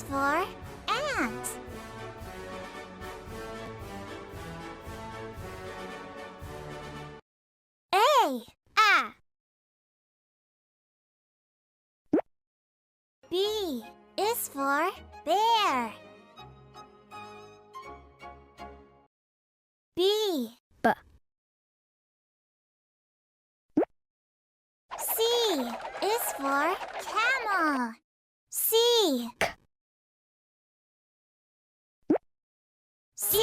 for ant. A. B is for bear. B. C is for camel. C. C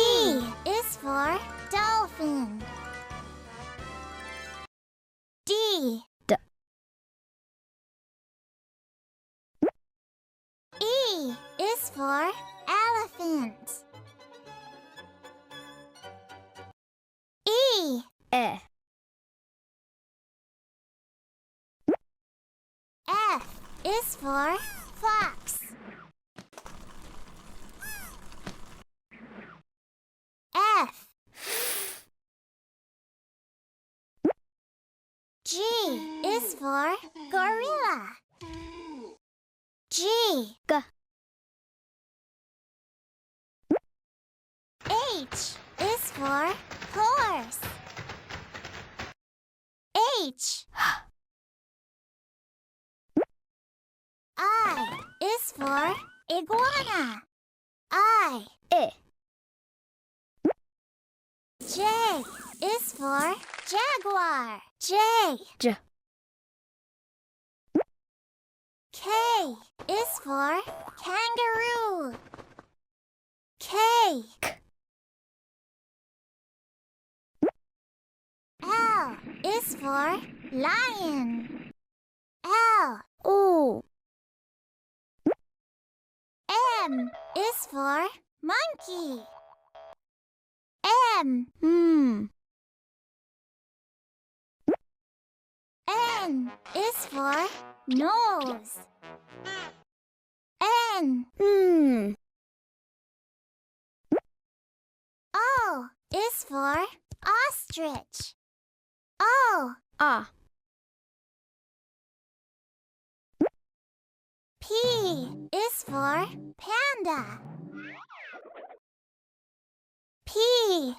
is for dolphin. D. E is for elephant. E. F is for fox. F. G is for gorilla. G. H is for horse. H. I is for iguana. I. J is for jaguar. J. K is for kangaroo. K. L is for lion. L. M is for monkey. M. N is for nose. N. O is for ostrich. O. P is for panda. P.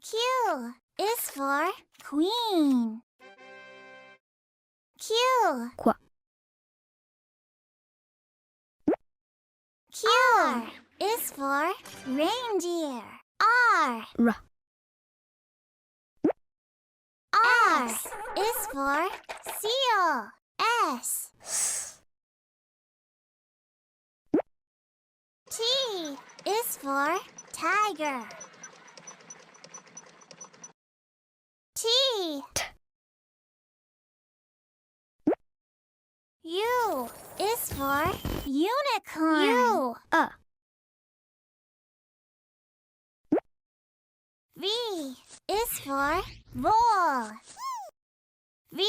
Q is for queen. Q. R is for reindeer. R. R is for seal. S. T is for tiger. T. U is for unicorn. V is for vole. V.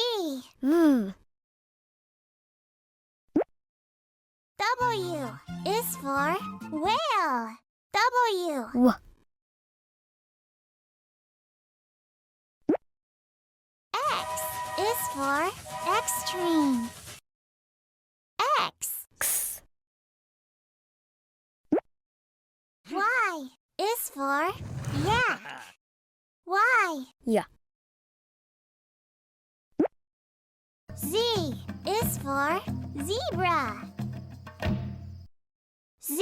W is for whale. W. X is for extreme. X. Y is for yak. Y. Z is for zebra. Z.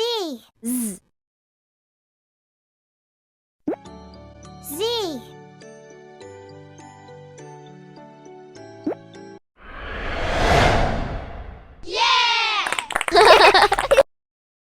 Z